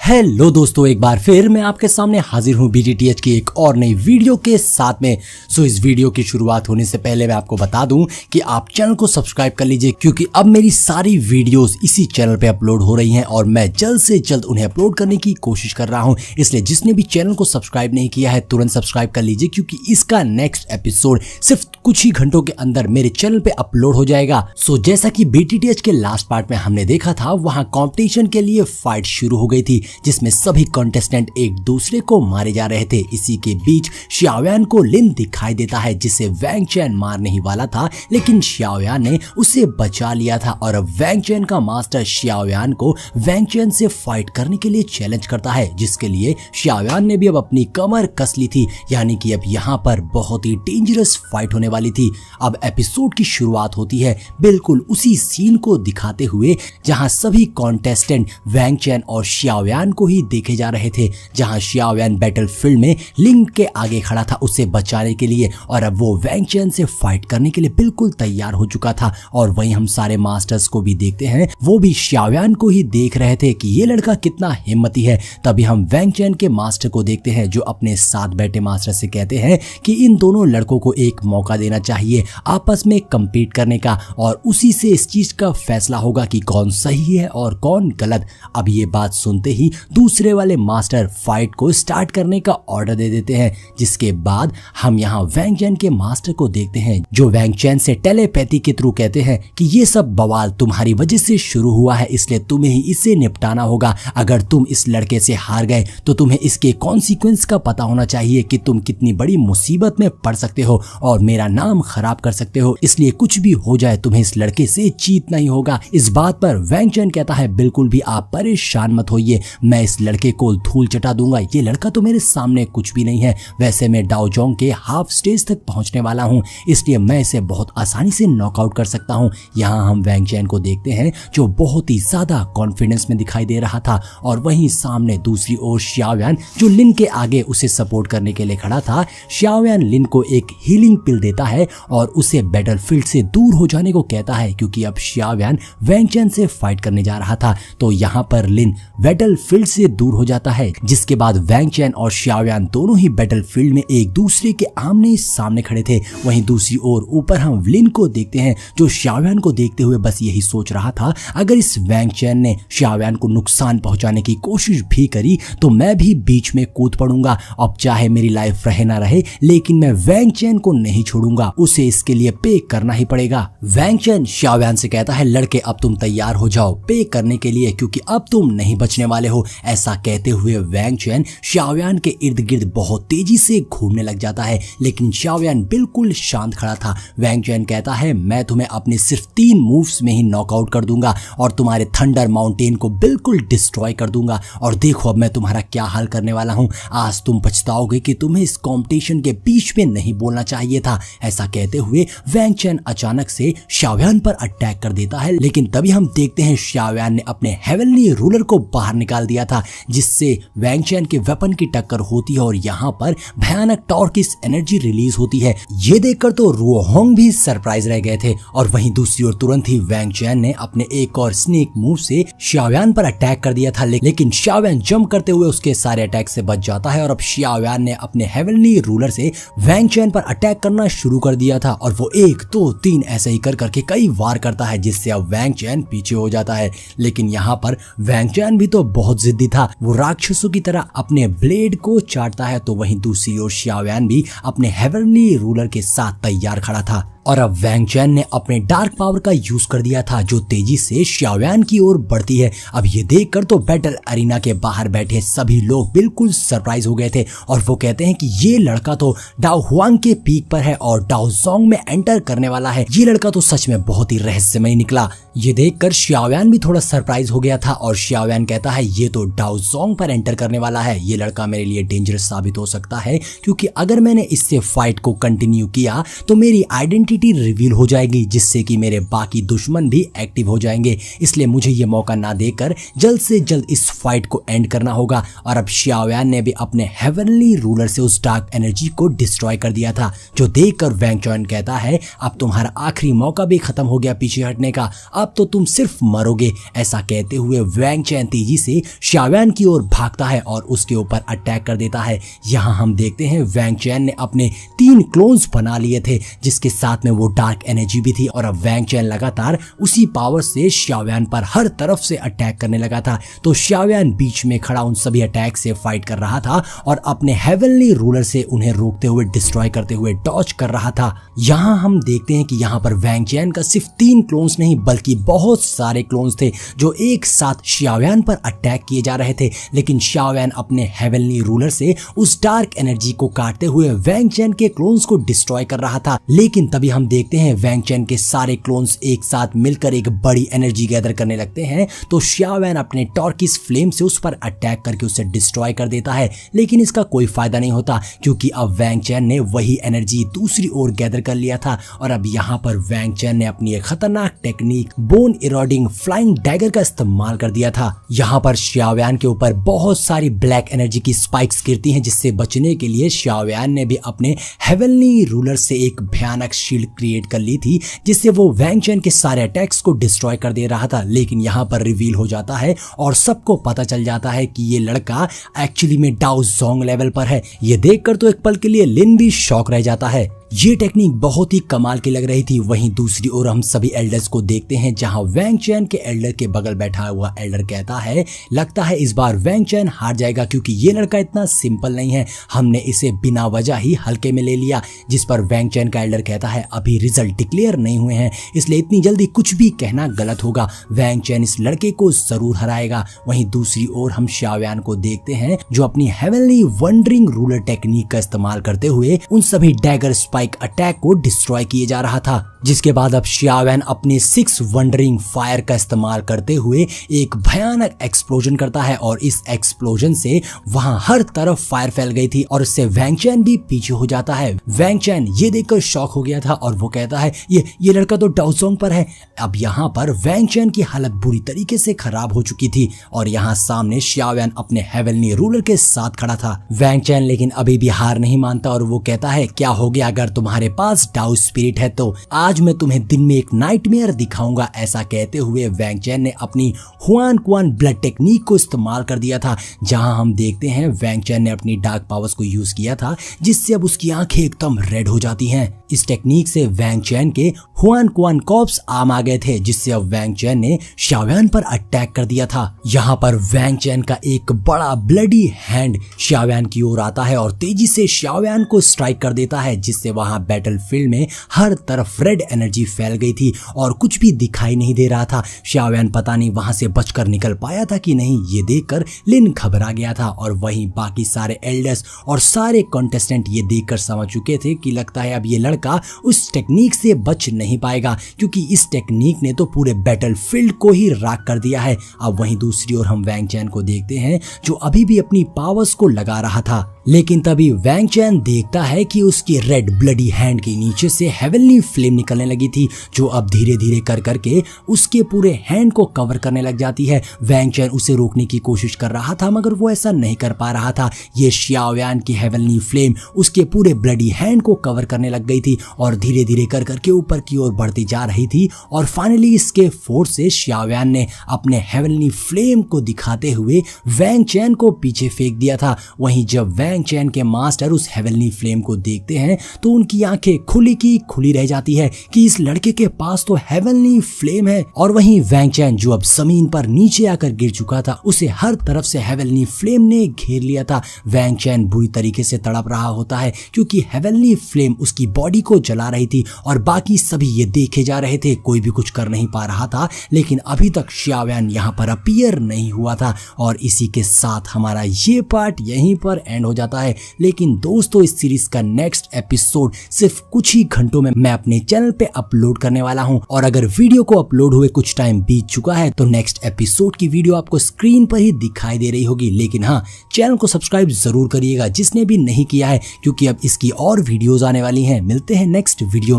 Hello दोस्तों, एक बार फिर मैं आपके सामने हाजिर हूँ BTTH की एक और नई वीडियो के साथ में। इस वीडियो की शुरुआत होने से पहले मैं आपको बता दूं कि आप चैनल को सब्सक्राइब कर लीजिए, क्योंकि अब मेरी सारी वीडियोस इसी चैनल पे अपलोड हो रही हैं और मैं जल्द से जल्द उन्हें अपलोड करने की कोशिश कर रहा हूँ। इसलिए जिसने भी चैनल को सब्सक्राइब नहीं किया है तुरंत सब्सक्राइब कर लीजिए, क्योंकि इसका नेक्स्ट एपिसोड सिर्फ कुछ ही घंटों के अंदर मेरे चैनल पे अपलोड हो जाएगा। जैसा कि BTTH के लास्ट पार्ट में हमने देखा था, वहां कंपटीशन के लिए फाइट शुरू हो गई थी, जिसमें सभी कंटेस्टेंट एक दूसरे को मारे जा रहे थे। इसी के बीच xiaoyan को लिन दिखाई देता है, जिसे वैंग चैन मारने ही वाला था, लेकिन xiaoyan ने उसे बचा लिया था। और अब वैंग चैन का मास्टर xiaoyan को वैंग चैन से फाइट करने के लिए चैलेंज करता है, जिसके लिए xiaoyan ने भी अब अपनी कमर कस ली थी। यानी कि अब यहाँ पर बहुत ही डेंजरस फाइट होने वाली थी। अब एपिसोड की शुरुआत होती है बिल्कुल उसी सीन को दिखाते हुए जहां सभी कॉन्टेस्टेंट वैंग चैन और xiaoyan को ही देखे जा रहे थे। जहां xiaoyan बैटलफील्ड में लिन के आगे खड़ा था उसे बचाने के लिए, और अब वो वैंग चैन से फाइट करने के लिए बिल्कुल तैयार हो चुका था। और वहीं हम सारे मास्टर्स को भी देखते हैं, वो भी xiaoyan को ही देख रहे थे कि ये लड़का कितना हिम्मती है। तभी हम वैंग चैन के मास्टर को देखते हैं, जो अपने साथ बैठे मास्टर से कहते हैं कि इन दोनों लड़कों को एक मौका देना चाहिए आपस में कम्पीट करने का, और उसी से इस चीज का फैसला होगा कि कौन सही है और कौन गलत। अब ये बात सुनते ही दूसरे वाले मास्टर फाइट को स्टार्ट करने का ऑर्डर दे देते हैं। जिसके बाद हम यहाँ वैंग चैन के मास्टर को देखते हैं, जो वैंग चैन से टेलीपैथी के थ्रू कहते हैं कि ये सब बवाल तुम्हारी वजह से शुरू हुआ है, इसलिए तुम्हें ही इसे निपटाना होगा। अगर तुम इस लड़के से हार गए तो तुम्हें इसके कॉन्सिक्वेंस का पता होना चाहिए कि तुम कितनी बड़ी मुसीबत में पड़ सकते हो और मेरा नाम खराब कर सकते हो। इसलिए कुछ भी हो जाए तुम्हें इस लड़के से जीतना ही होगा। इस बात पर वैंग चैन कहता है, बिल्कुल भी आप परेशान मत होइए, मैं इस लड़के को धूल चटा दूंगा। ये लड़का तो मेरे सामने कुछ भी नहीं है। वैसे मैं डाओजोंग के हाफ स्टेज तक पहुंचने वाला हूं, इसलिए मैं इसे बहुत आसानी से नॉकआउट कर सकता हूं। यहाँ हम वैंग चैन को देखते हैं, जो बहुत ही ज्यादा कॉन्फिडेंस में दिखाई दे रहा था। और वहीं सामने दूसरी ओर xiaoyan, जो लिन के आगे उसे सपोर्ट करने के लिए खड़ा था, xiaoyan लिन को एक हीलिंग पिल देता है और उसे बैटलफील्ड से दूर हो जाने को कहता है, क्योंकि अब xiaoyan वैंग चैन से फाइट करने जा रहा था। तो यहाँ पर लिन बैटलफील्ड से दूर हो जाता है, जिसके बाद वैंग चैन और xiaoyan दोनों ही बैटलफील्ड में एक दूसरे के आमने सामने खड़े थे। वहीं दूसरी ओर ऊपर हम लिन को देखते हैं, जो xiaoyan को देखते हुए बस यही सोच रहा था, अगर इस वैंग चैन ने xiaoyan को नुकसान पहुंचाने की कोशिश भी करी तो मैं भी बीच में कूद पड़ूंगा। अब चाहे मेरी लाइफ रहे ना रहे, लेकिन मैं वैंग चैन को नहीं छोड़ूंगा, उसे इसके लिए पे करना ही पड़ेगा। वैंग चैन xiaoyan से कहता है, लड़के अब तुम तैयार हो जाओ पे करने के लिए, क्योंकि अब तुम नहीं बचने वाले हो। ऐसा कहते हुए वैंग चैन xiaoyan के इर्द गिर्द बहुत तेजी से घूमने लग जाता है, लेकिन xiaoyan बिल्कुल शांत खड़ा था। वैंग चैन कहता है, मैं तुम्हें अपने सिर्फ 3 मूव्स में ही नॉकआउट कर दूंगा और तुम्हारे थंडर माउंटेन को बिल्कुल डिस्ट्रॉय कर दूंगा। और देखो अब मैं तुम्हारा क्या हाल करने वाला हूँ। आज तुम पछताओगे कि तुम्हें इस कॉम्पिटिशन के बीच में नहीं बोलना चाहिए था। ऐसा कहते हुए वैंग चैन अचानक से xiaoyan पर अटैक कर देता है, लेकिन तभी हम देखते हैं xiaoyan ने अपने हेवनली रूलर को बाहर निकाल दिया था, जिससे वैंग चैन के वेपन की टक्कर होती है और यहाँ पर भयानक टॉर्किस एनर्जी रिलीज होती है। ये देखकर तो रुओहोंग भी सरप्राइज रह गए थे। और वहीं दूसरी ओर तुरंत ही वैंग चैन ने अपने एक और स्नेक मूव से xiaoyan पर अटैक कर दिया था, लेकिन xiaoyan जंप करते हुए उसके सारे अटैक से बच जाता है। और अब xiaoyan ने अपने हेवनली रूलर से वैंग चैन पर अटैक करना शुरू कर दिया था, और वो 1 2 3 ऐसे ही कर करके कई वार करता है, जिससे अब वैंग चैन पीछे हो जाता है। लेकिन यहाँ पर वैंग चैन भी तो बहुत जिद्दी था, वो राक्षसों की तरह अपने ब्लेड को चाटता है। तो वहीं दूसरी ओर xiaoyan भी अपने हेवनली रूलर के साथ तैयार खड़ा था, और अब वैंग चैन ने अपने डार्क पावर का यूज कर दिया था, जो तेजी से xiaoyan की ओर बढ़ती है। अब ये देखकर तो बैटल अरीना के बाहर बैठे सभी लोग बिल्कुल सरप्राइज हो गए थे, और वो कहते हैं कि ये लड़का तो डाओ हुआंग के पीक पर है और डाओजोंग में एंटर करने वाला है। ये लड़का तो सच में बहुत ही रहस्यमय निकला। ये देखकर xiaoyan भी थोड़ा सरप्राइज हो गया था, और xiaoyan कहता है, ये तो डाओजोंग पर एंटर करने वाला है। ये लड़का मेरे लिए डेंजरस साबित हो सकता है, क्योंकि अगर मैंने इससे फाइट को कंटिन्यू किया तो मेरी आइडेंटिटी एबिलिटी रिवील हो जाएगी, जिससे कि मेरे बाकी दुश्मन भी एक्टिव हो जाएंगे। इसलिए मुझे ये मौका ना देकर जल्द से जल्द इस फाइट को एंड करना होगा। और अब xiaoyan ने भी अपने हेवनली रूलर से उस डार्क एनर्जी को डिस्ट्रॉय कर दिया था, जो देखकर वैंग चैन कहता है अब तुम्हारा आखिरी मौका भी खत्म हो गया पीछे हटने का, अब तो तुम सिर्फ मरोगे। ऐसा कहते हुए वैंग चैन तेजी से xiaoyan की ओर भागता है और उसके ऊपर अटैक कर देता है। यहाँ हम देखते हैं वैंग चैन ने अपने 3 क्लोन्स बना लिए थे, जिसके साथ में वो डार्क एनर्जी भी थी। और अब वैंग चैन लगातार उसी पावर से xiaoyan पर हर तरफ से अटैक करने लगा था। तो xiaoyan बीच में खड़ा उन सभी अटैक से फाइट कर रहा था और अपने हेवनली रूलर से उन्हें रोकते हुए, डिस्ट्रॉय करते हुए डॉज कर रहा था। यहाँ हम देखते हैं कि यहाँ पर वैंग चैन का सिर्फ 3 क्लोन्स नहीं बल्कि बहुत सारे क्लोन्स थे जो एक साथ xiaoyan पर अटैक किए जा रहे थे। लेकिन xiaoyan अपने हेवनली रूलर से उस डार्क एनर्जी को काटते हुए वैंग चैन के क्लोन्स को डिस्ट्रॉय कर रहा था। लेकिन तभी हम देखते हैं वैंग चैन के सारे क्लोन्स एक साथ मिलकर एक बड़ी एनर्जी गैदर करने लगते हैं। तो xiaoyan अपने टॉर्किस फ्लेम से उस पर अटैक करके उसे डिस्ट्रॉय कर देता है। लेकिन इसका कोई फायदा नहीं होता, क्योंकि अब वैंग चैन ने वही एनर्जी दूसरी ओर गैदर कर लिया था। और अब यहाँ पर वैंग चैन ने अपनी एक खतरनाक technique bone eroding flying dagger का इस्तेमाल कर दिया था। यहाँ पर xiaoyan के ऊपर बहुत सारी ब्लैक एनर्जी की स्पाइक्स गिरती हैं, जिससे बचने के लिए xiaoyan ने भी अपने हेवनली रूलर से एक भयानक शील्ड क्रिएट कर ली थी, जिससे वो वैंग चैन के सारे अटैक्स को डिस्ट्रॉय कर दे रहा था। लेकिन यहाँ पर रिवील हो जाता है और सबको पता चल जाता है कि ये लड़का एक्चुअली में डाउ जोंग लेवल पर है। ये देखकर तो एक पल के लिए लिन भी शॉक रह जाता है। ये टेक्निक बहुत ही कमाल की लग रही थी। वहीं दूसरी ओर हम सभी एल्डर्स को देखते हैं, जहां वैंग चैन के एल्डर के बगल बैठा हुआ एल्डर कहता है लगता है इस बार वैंग चैन हार जाएगा, क्योंकि ये लड़का इतना सिंपल नहीं है, हमने इसे बिना वजह ही हल्के में ले लिया। जिस पर वैंग चैन का एल्डर कहता है अभी रिजल्ट डिक्लेयर नहीं हुए हैं, इसलिए इतनी जल्दी कुछ भी कहना गलत होगा, वैंग चैन इस लड़के को जरूर हराएगा। वहीं दूसरी ओर हम xiaoyan को देखते हैं, जो अपनी हेवनली वंडरिंग रूलर टेक्निक का इस्तेमाल करते हुए उन सभी डैगर अटैक को डिस्ट्रॉय किए जा रहा था। जिसके बाद अब xiaoyan अपने 6 वंडरिंग फायर का इस्तेमाल करते हुए एक भयानक एक्सप्लोजन करता है और इस एक्सप्लोजन से वहां हर तरफ फायर फैल गई थी और इससे वैंग चैन भी पीछे हो जाता है। वैंग चैन ये देखकर शॉक हो गया था और वो कहता है ये लड़का तो डाउ जोंग पर है। अब यहाँ पर वैंग चैन की हालत बुरी तरीके से खराब हो चुकी थी और यहाँ सामने xiaoyan अपने हेवनली रूलर के साथ खड़ा था। वैंग चैन लेकिन अभी भी हार नहीं मानता और वो कहता है क्या हो गया, अगर तुम्हारे पास डाउ स्पिरिट है तो आज मैं तुम्हें दिन में एक नाइटमेयर दिखाऊंगा। ऐसा कहते हुए वैंग चैन ने अपनी हुआन कुआन ब्लड टेक्निक को इस्तेमाल कर दिया था, जहां हम देखते हैं वैंग चैन ने अपनी डार्क पावर्स को यूज किया था, जिससे अब उसकी आंखें एकदम रेड हो जाती हैं। इस टेक्निक से वैंग चैन के हुआन कुआन कॉर्प्स आम आ गए थे, जिससे अब वैंग चैन ने xiaoyan पर अटैक कर दिया था। यहाँ पर वैंग चैन का एक बड़ा ब्लडी हैंड xiaoyan की ओर आता है और तेजी से xiaoyan को स्ट्राइक कर देता है, जिससे वहां बैटलफील्ड में हर तरफ रेड एनर्जी फैल गई थी और कुछ भी दिखाई नहीं दे रहा था। xiaoyan पता नहीं वहां से बचकर निकल पाया था कि नहीं, ये देखकर लिन घबरा गया था और वहीं बाकी सारे एल्डर्स और सारे कॉन्टेस्टेंट ये देखकर समझ चुके थे कि लगता है अब ये लड़का उस टेक्निक से बच नहीं पाएगा, क्योंकि इस टेक्निक ने तो पूरे बैटलफील्ड को ही राख कर दिया है। अब वहीं दूसरी ओर हम वैंग चैन को देखते हैं, जो अभी भी अपनी पावर्स को लगा रहा था। लेकिन तभी वैंग चैन देखता है कि उसकी रेड ब्लडी हैंड के नीचे से हेवनली फ्लेम निकलने लगी थी, जो अब धीरे धीरे कर करके उसके पूरे हैंड को कवर करने लग जाती है। वैंग चैन उसे रोकने की कोशिश कर रहा था, मगर वो ऐसा नहीं कर पा रहा था। ये xiaoyan की हेवनली फ्लेम उसके पूरे ब्लडी हैंड को कवर करने लग गई थी और धीरे धीरे कर करके ऊपर की ओर बढ़ती जा रही थी और फाइनली इसके फोर्स से xiaoyan ने अपने हेवनली फ्लेम को दिखाते हुए वैंग चैन को पीछे फेंक दिया था। वहीं जब वैंग चैन के मास्टर उस हेवनली फ्लेम को देखते हैं तो उनकी आंखें खुली की खुली रह जाती है कि इस लड़के के पास तो हेवनली फ्लेम है। और वहीं वैंग चैन जो अब जमीन पर नीचे आकर गिर चुका था, उसे हर तरफ से हेवनली फ्लेम ने घेर लिया था। वैंग चैन बुरी तरीके से तड़प रहा होता है, क्योंकि हेवनली फ्लेम उसकी बॉडी को जला रही थी और बाकी सभी ये देखे जा रहे थे, कोई भी कुछ कर नहीं पा रहा था। लेकिन अभी तक xiaoyan यहाँ पर अपीयर नहीं हुआ था और इसी के साथ हमारा ये पार्ट यहीं पर एंड हो जाता है। लेकिन दोस्तों, इस सीरीज का नेक्स्ट एपिसोड सिर्फ कुछ ही घंटों में मैं अपने चैनल पे अपलोड करने वाला हूं और अगर वीडियो को अपलोड हुए कुछ टाइम बीत चुका है तो नेक्स्ट एपिसोड की वीडियो आपको स्क्रीन पर ही दिखाई दे रही होगी। लेकिन हाँ, चैनल को सब्सक्राइब जरूर करिएगा जिसने भी नहीं किया है, क्योंकि अब इसकी और वीडियोस आने वाली हैं। मिलते हैं नेक्स्ट वीडियो।